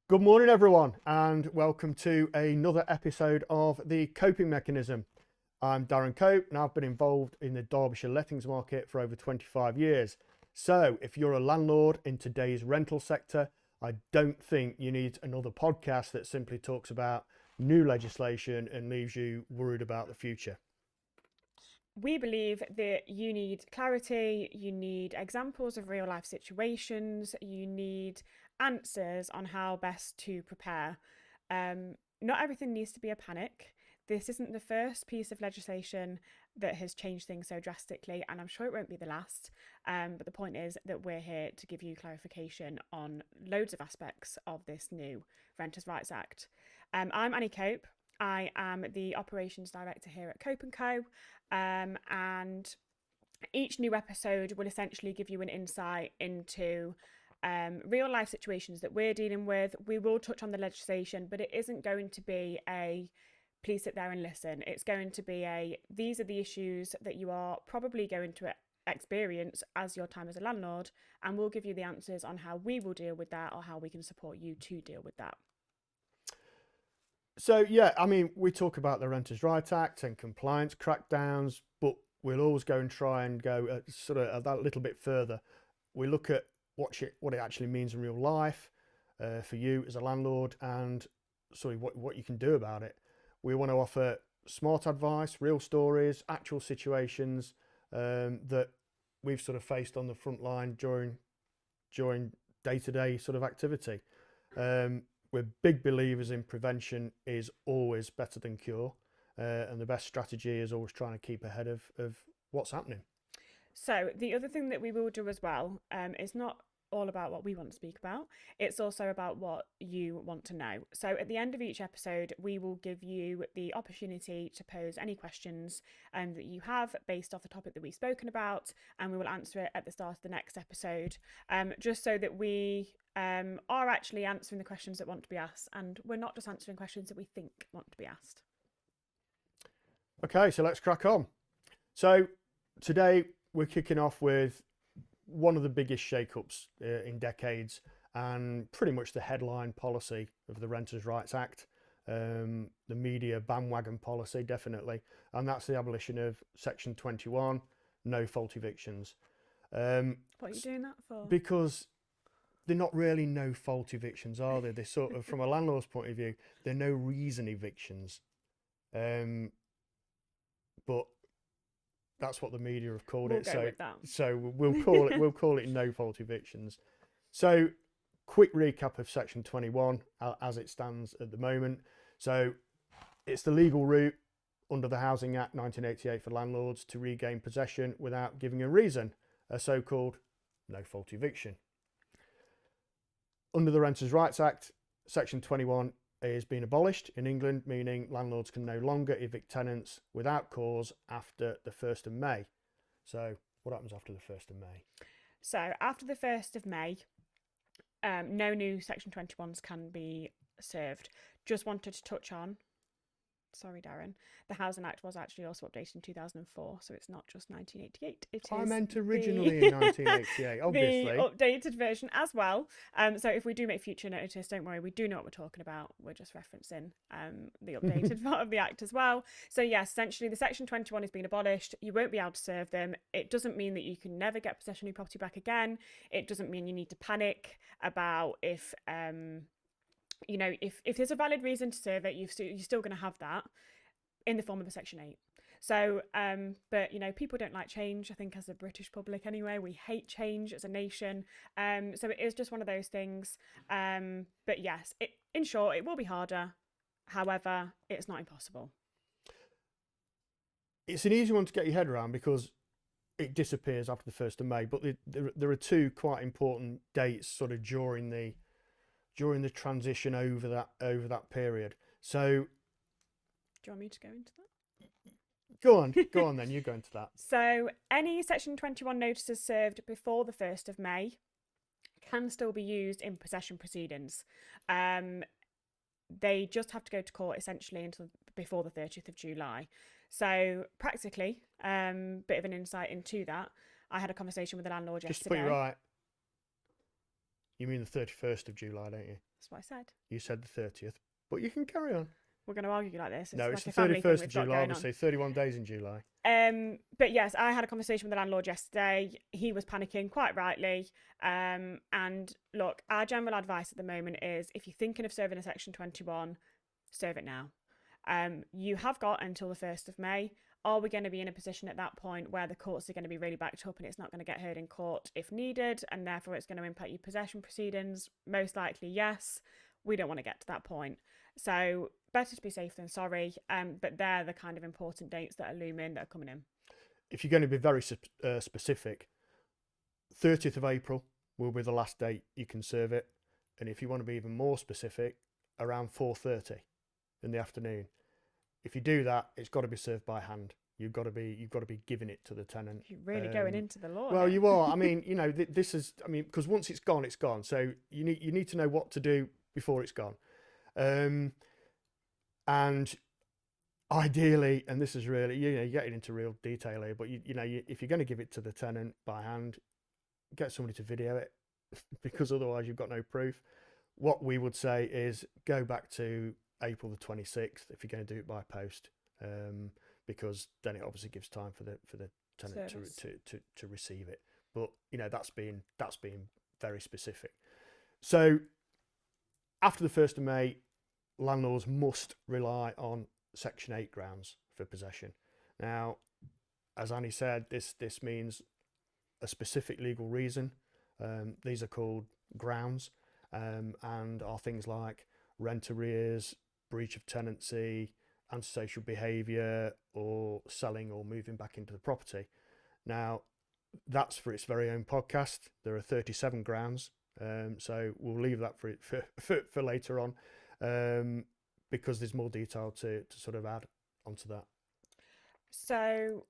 Good morning, everyone, and welcome to another episode of The Coping Mechanism. I'm Daren Cope, and I've been involved in the Derbyshire lettings market for over 25 years. So, if you're a landlord in today's rental sector, I don't think you need another podcast that simply talks about new legislation and leaves you worried about the future. We believe that you need clarity, you need examples of real life situations, you need answers on how best to prepare. Not everything needs to be a panic. This isn't the first piece of legislation that has changed things so drastically, and I'm sure it won't be the last. But the point is that we're here to give you clarification on loads of aspects of this new Renters' Rights Act. I'm Annie Cope. I am the operations director here at Cope & Co. And each new episode will essentially give you an insight into real life situations that we're dealing with. We will touch on the legislation, but it isn't going to be a please sit there and listen. It's going to be these are the issues that you are probably going to experience as your time as a landlord, and we'll give you the answers on how we will deal with that or how we can support you to deal with that. So, yeah, I mean, we talk about the Renters' Rights Act and compliance crackdowns, but we'll always go and try and go that little bit further. We look at what it actually means in real life for you as a landlord and what you can do about it. We want to offer smart advice, real stories, actual situations that we've sort of faced on the front line during day-to-day sort of activity. We're big believers in prevention is always better than cure, and the best strategy is always trying to keep ahead of what's happening. So the other thing that we will do as well is not all about what we want to speak about. It's also about what you want to know. So at the end of each episode, we will give you the opportunity to pose any questions that you have based off the topic that we've spoken about, and we will answer it at the start of the next episode, just so that we are actually answering the questions that want to be asked, and we're not just answering questions that we think want to be asked. Okay, so let's crack on. So today we're kicking off with one of the biggest shake-ups in decades, and pretty much the headline policy of the Renters' Rights Act, the media bandwagon policy, definitely, and that's the abolition of Section 21, no fault evictions. What are you doing that for? Because they're not really no fault evictions, are they? They're sort of, from a landlord's point of view, they're no reason evictions. But that's what the media have called it. So we'll call it no fault evictions. So quick recap of Section 21 as it stands at the moment. So it's the legal route under the Housing Act 1988 for landlords to regain possession without giving a reason, a so-called no fault eviction. Under the Renters' Rights Act, Section 21 is being abolished in England, meaning landlords can no longer evict tenants without cause after the 1st of May. So what happens after the 1st of May? So after the 1st of May, no new Section 21s can be served. Just wanted to touch on, sorry Daren, the Housing Act was actually also updated in 2004, so it's not just 1988. I meant originally in 1988, obviously. The updated version as well. So if we do make future notice, don't worry, we do know what we're talking about. We're just referencing the updated part of the Act as well. So yes, essentially the Section 21 is being abolished. You won't be able to serve them. It doesn't mean that you can never get possession of your property back again. It doesn't mean you need to panic about if there's a valid reason to serve it, you're still going to have that in the form of a Section 8. So, but people don't like change. I think as a British public anyway, we hate change as a nation. So it is just one of those things. But yes, in short, it will be harder. However, it's not impossible. It's an easy one to get your head around because it disappears after the 1st of May. But there are two quite important dates sort of during the transition over that period. So do you want me to go into that? Go on then, you go into that. So any Section 21 notices served before the 1st of May can still be used in possession proceedings. They just have to go to court essentially until before the 30th of July. So practically, bit of an insight into that. I had a conversation with the landlord yesterday. Just to put you right, you mean the 31st of July, don't you? That's what I said. You said the 30th, but you can carry on. We're going to argue like this. It's No, like it's the a family thing 31st of we've got July, going on. obviously, 31 days in July. But yes, I had a conversation with the landlord yesterday. He was panicking, quite rightly. And look, our general advice at the moment is if you're thinking of serving a Section 21, serve it now. You have got until the 1st of May. Are we going to be in a position at that point where the courts are going to be really backed up and it's not going to get heard in court if needed, and therefore it's going to impact your possession proceedings? Most likely, yes. We don't want to get to that point. So better to be safe than sorry. But they're the kind of important dates that are looming, that are coming in. If you're going to be very specific, 30th of April will be the last date you can serve it. And if you want to be even more specific, around 4:30 in the afternoon. If you do that, it's got to be served by hand. You've got to be giving it to the tenant. You're really going into the law. Well, you are. I mean, this is. I mean, because once it's gone, it's gone. So you need to know what to do before it's gone. And ideally, and this is really, you're getting into real detail here, but if you're going to give it to the tenant by hand, get somebody to video it, because otherwise you've got no proof. What we would say is go back to April the 26th if you're going to do it by post, because then it obviously gives time for the tenant to receive it. But that's being very specific. So after the 1st of May, landlords must rely on Section 8 grounds for possession. Now, as Annie said, this means a specific legal reason. These are called grounds, and are things like rent arrears, breach of tenancy, antisocial behaviour, or selling or moving back into the property. Now, that's for its very own podcast. There are 37 grounds, so we'll leave that for later on, because there's more detail to sort of add onto that. So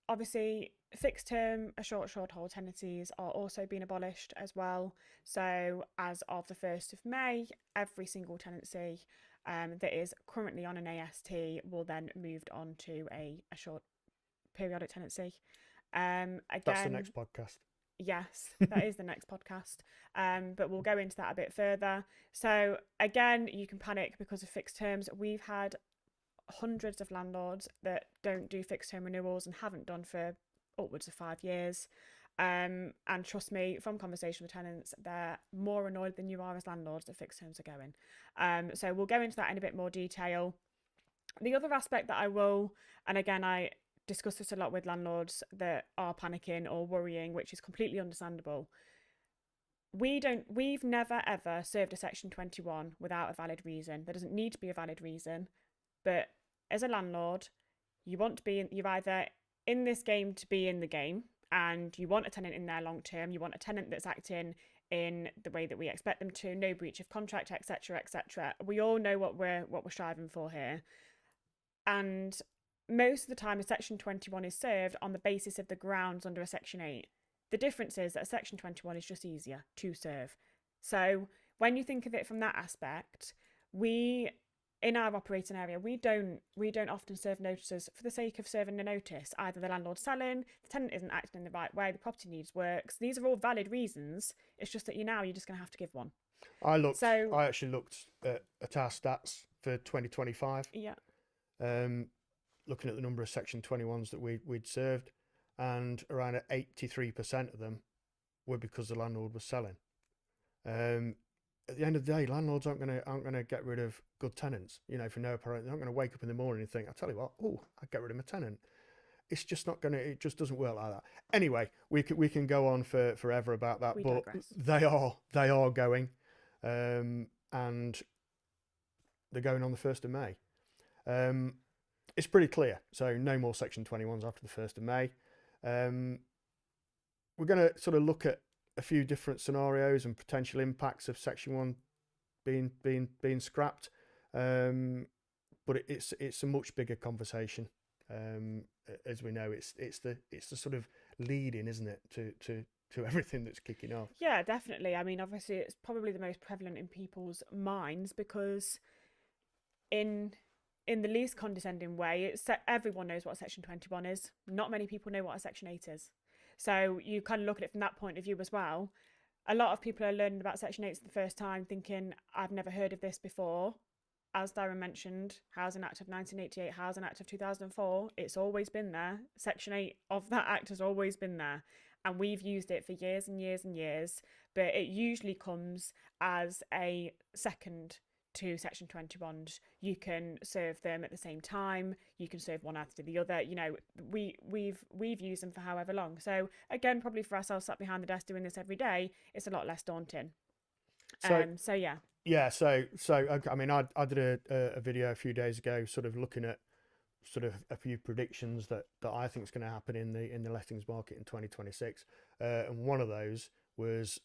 obviously fixed term, a short hold tenancies are also being abolished as well. So as of the 1st of May, every single tenancy that is currently on an AST will then moved on to a short periodic tenancy. Again, that's the next podcast. Yes, that is the next podcast. But we'll go into that a bit further. So again, you can panic because of fixed terms. We've had hundreds of landlords that don't do fixed term renewals and haven't done for upwards of 5 years. And trust me, from conversation with tenants, they're more annoyed than you are as landlords that fixed terms are going. So we'll go into that in a bit more detail. The other aspect that I will, and again, I discuss this a lot with landlords that are panicking or worrying, which is completely understandable. We've never ever served a Section 21 without a valid reason. There doesn't need to be a valid reason, but as a landlord, you're either in this game to be in the game, and you want a tenant in there long term. You want a tenant that's acting in the way that we expect them to, no breach of contract, etc., etc. We all know what we're striving for here, and most of the time a Section 21 is served on the basis of the grounds under a Section 8. The difference is that a Section 21 is just easier to serve. So when you think of it from that aspect, in our operating area, we don't often serve notices for the sake of serving a notice. Either the landlord's selling, the tenant isn't acting in the right way, the property needs works. These are all valid reasons. It's just that you're just going to have to give one. I actually looked at our stats for 2025. Yeah. Looking at the number of Section 21s that we'd served, and around 83% of them were because the landlord was selling. At the end of the day, landlords aren't going to get rid of good tenants, for no apparent. They're not going to wake up in the morning and think, "I tell you what, I'd get rid of my tenant." It's just not going to. It just doesn't work like that. Anyway, we can go on forever about that, but they are going, and they're going on the 1st of May. It's pretty clear. So no more Section 21s after the 1st of May. We're going to sort of look at a few different scenarios and potential impacts of Section 1 being scrapped, but it's a much bigger conversation. As we know, it's the sort of lead in, isn't it, to everything that's kicking off. Yeah, definitely. I mean, obviously, it's probably the most prevalent in people's minds because in the least condescending way, everyone knows what a Section 21 is. Not many people know what a Section 8 is. So you kind of look at it from that point of view as well. a lot of people are learning about Section 8 for the first time, thinking, I've never heard of this before. As Daren mentioned, Housing Act of 1988, Housing Act of 2004, it's always been there. Section 8 of that act has always been there. And we've used it for years and years and years. But it usually comes as a second to Section 21s. You can serve them at the same time. You can serve one after the other. You know, we've used them for however long. So again, probably for ourselves sat behind the desk doing this every day, it's a lot less daunting. So yeah. Yeah, so okay, I mean, I did a video a few days ago, sort of looking at sort of a few predictions that I think is going to happen in the lettings market in 2026, and one of those was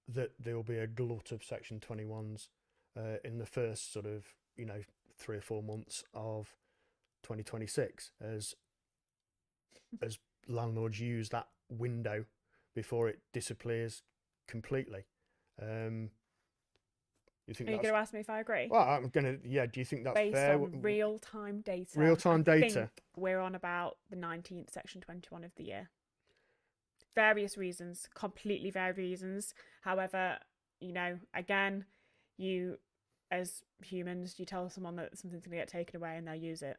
that there will be a glut of Section 21s in the first sort of 3 or 4 months of 2026 as landlords use that window before it disappears completely. You think Are you going to ask me if I agree? Well, I'm gonna. Yeah. Do you think that's based fair? on real-time data? Real-time data. Think we're on about the 19th Section 21 of the year. Various reasons, completely varied reasons. However, again, you as humans, you tell someone that something's going to get taken away and they'll use it,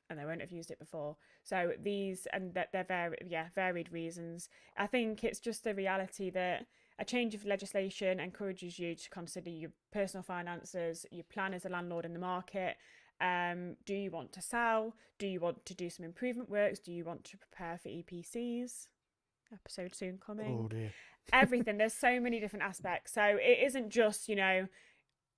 and they won't have used it before. So they're varied reasons. I think it's just the reality that a change of legislation encourages you to consider your personal finances, your plan as a landlord in the market. Do you want to sell? Do you want to do some improvement works? Do you want to prepare for EPCs? Episode soon coming. Oh dear. Everything. There's so many different aspects. So it isn't just,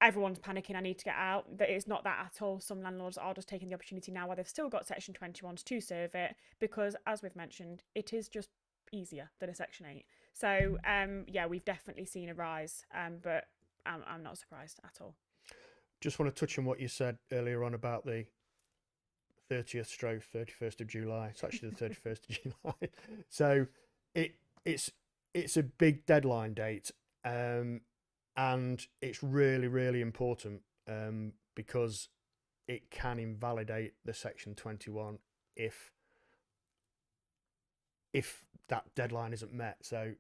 everyone's panicking, I need to get out. It's not that at all. Some landlords are just taking the opportunity now while they've still got Section 21s to serve it, because, as we've mentioned, it is just easier than a Section 8. So, we've definitely seen a rise, but I'm not surprised at all. Just want to touch on what you said earlier on about the 30th/31st of July. It's actually the 31st of July. So it's a big deadline date, and it's really, really important because it can invalidate the Section 21 if that deadline isn't met. So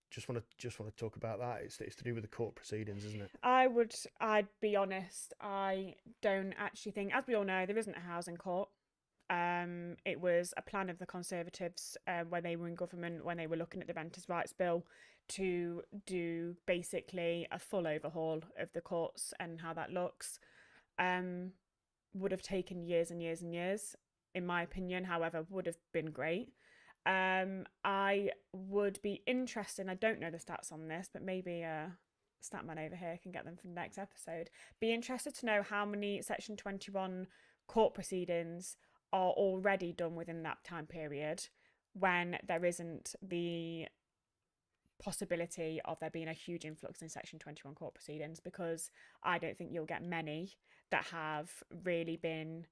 just want to talk about that. It's to do with the court proceedings, isn't it? I'd be honest, I don't actually think, as we all know, there isn't a housing court. It was a plan of the Conservatives when they were in government, when they were looking at the Renters' Rights Bill, to do basically a full overhaul of the courts and how that looks. Would have taken years and years and years, in my opinion. However, would have been great. I would be interested, I don't know the stats on this, but maybe Statman over here can get them for the next episode. Be interested to know how many Section 21 court proceedings are already done within that time period, when there isn't the possibility of there being a huge influx in Section 21 court proceedings, because I don't think you'll get many that have really been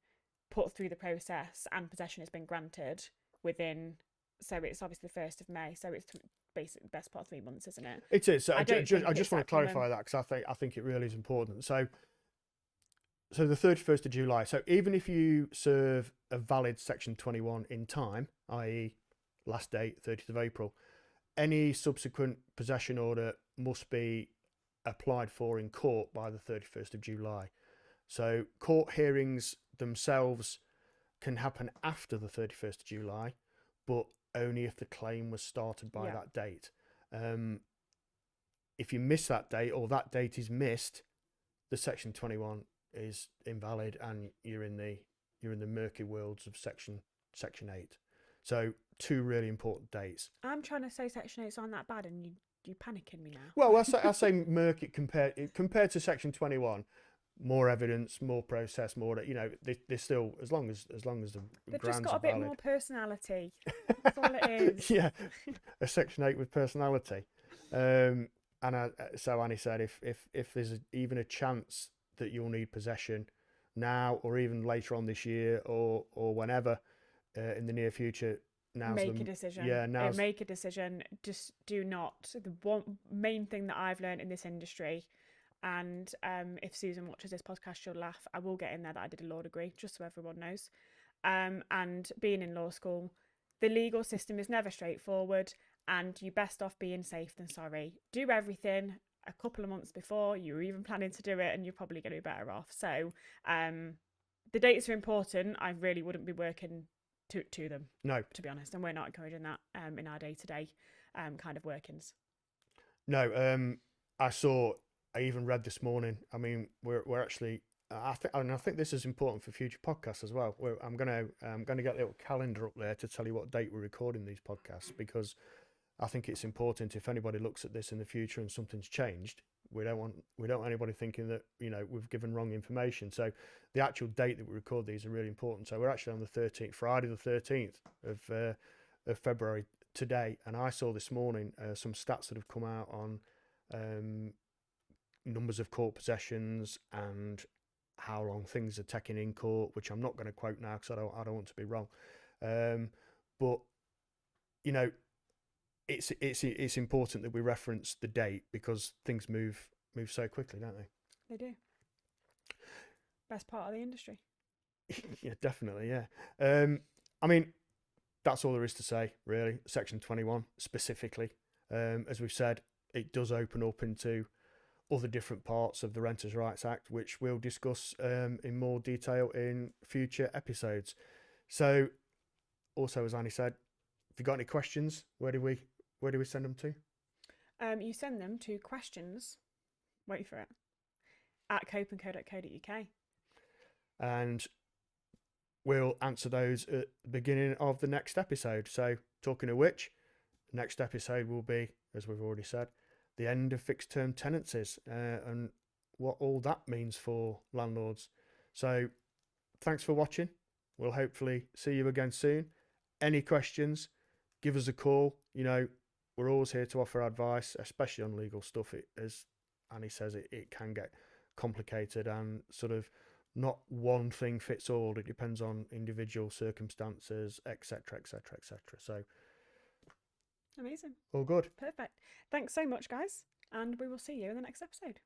put through the process and possession has been granted within. So it's obviously the 1st of May, so it's basically the best part of 3 months, isn't it? It is. So I just want to clarify that, because I think it really is important. So the 31st of July. So even if you serve a valid Section 21 in time, i.e. last date 30th of April, any subsequent possession order must be applied for in court by the 31st of July. So court hearings themselves can happen after the 31st of July, but only if the claim was started by that date. If you miss that date, or that date is missed, the Section 21 is invalid, and you're in the murky worlds of Section 8. So 2 really important dates. I'm trying to say Section 8's aren't that bad, and you panicking me now. Well, I say murky compared to Section 21. More evidence, more process, more. They're still, as long as the they've grounds just got are a bit valid. more personality. That's all it is. Yeah, a Section 8 with personality. So Annie said, if there's even a chance that you'll need possession now, or even later on this year, or whenever in the near future, make a decision. Yeah, make a decision. Just do not. The one main thing that I've learned in this industry. And if Susan watches this podcast, she'll laugh. I will get in there that I did a law degree, just so everyone knows. And being in law school, the legal system is never straightforward. and you're best off being safe than sorry. Do everything a couple of months before you were even planning to do it, and you're probably going to be better off. So the dates are important. I really wouldn't be working to them, No, to be honest, and we're not encouraging that in our day-to-day kind of workings. no. I even read this morning. I mean, we're actually. I think this is important for future podcasts as well. I'm gonna get a little calendar up there to tell you what date we're recording these podcasts, because I think it's important, if anybody looks at this in the future and something's changed, we don't want anybody thinking that we've given wrong information. So the actual date that we record these are really important. So we're actually on the 13th, Friday the 13th of February today, and I saw this morning some stats that have come out on numbers of court possessions and how long things are taking in court, which I'm not going to quote now because I don't want to be wrong. But you know, it's important that we reference the date, because things move so quickly, don't they? They do. Best part of the industry. Yeah, definitely. Yeah. I mean, that's all there is to say, really. Section 21 specifically, as we've said, it does open up into other different parts of the Renters' Rights Act, which we'll discuss in more detail in future episodes. So, also, as Annie said, if you've got any questions, where do we send them to? You send them to questions, wait for it, at copeandco.co.uk. And we'll answer those at the beginning of the next episode. So, talking of which, the next episode will be, as we've already said, the end of fixed term tenancies and what all that means for landlords. So, thanks for watching. We'll hopefully see you again soon. Any questions, give us a call. We're always here to offer advice, especially on legal stuff. As Annie says, it can get complicated, and sort of not one thing fits all. It depends on individual circumstances, etc., etc., etc. So, amazing. all good. Perfect. Thanks so much, guys, and we will see you in the next episode.